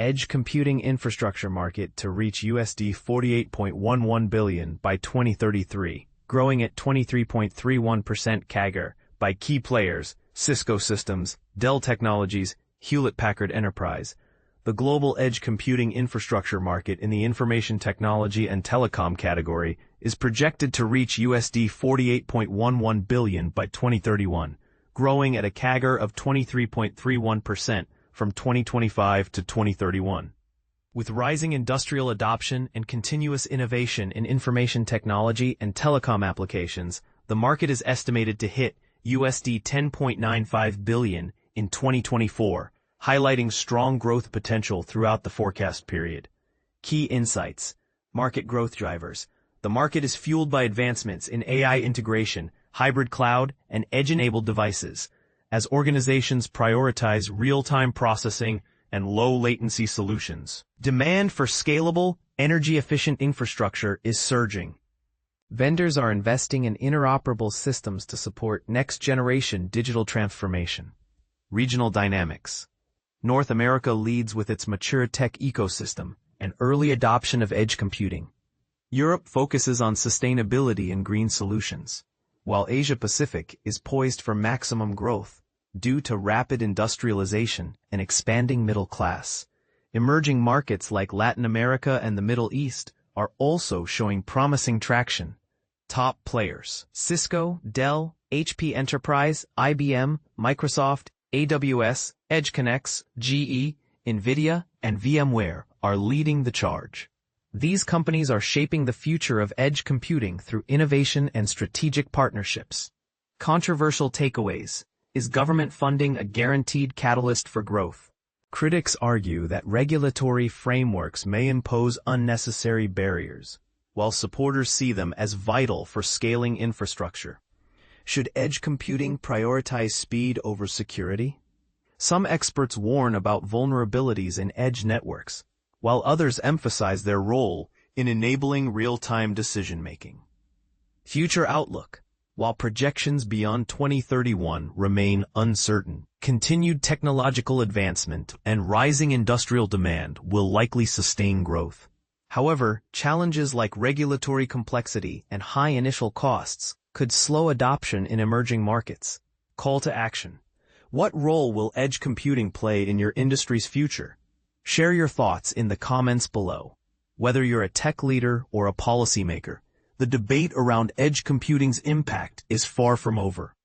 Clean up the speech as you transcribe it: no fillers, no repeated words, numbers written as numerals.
edge computing infrastructure market to reach USD 48.11 billion by 2033, growing at 23.31% CAGR by key players Cisco Systems, Dell Technologies, Hewlett Packard Enterprise. The global edge computing infrastructure market in the information technology and telecom category is projected to reach USD 48.11 billion by 2031, growing at a CAGR of 23.31% from 2025 to 2031. With rising industrial adoption and continuous innovation in information technology and telecom applications, the market is estimated to hit USD 10.95 billion in 2024, highlighting strong growth potential throughout the forecast period. Key insights. Market growth drivers. The market is fueled by advancements in AI integration, hybrid cloud, and edge-enabled devices, as organizations prioritize real-time processing and low-latency solutions. Demand for scalable, energy-efficient infrastructure is surging. Vendors are investing in interoperable systems to support next-generation digital transformation. Regional dynamics. North America leads with its mature tech ecosystem and early adoption of edge computing. Europe focuses on sustainability and green solutions, while Asia-Pacific is poised for maximum growth due to rapid industrialization and expanding middle class. Emerging markets like Latin America and the Middle East are also showing promising traction. Top players: Cisco, Dell, HP Enterprise, IBM, Microsoft, AWS, EdgeConneX, GE, NVIDIA, and VMware are leading the charge. These companies are shaping the future of edge computing through innovation and strategic partnerships. Controversial takeaways. Is government funding a guaranteed catalyst for growth? Critics argue that regulatory frameworks may impose unnecessary barriers, while supporters see them as vital for scaling infrastructure. Should edge computing prioritize speed over security? Some experts warn about vulnerabilities in edge networks, while others emphasize their role in enabling real-time decision-making. Future outlook. While projections beyond 2031 remain uncertain, continued technological advancement and rising industrial demand will likely sustain growth. However, challenges like regulatory complexity and high initial costs could slow adoption in emerging markets. Call to action. What role will edge computing play in your industry's future? Share your thoughts in the comments below. Whether you're a tech leader or a policymaker, the debate around edge computing's impact is far from over.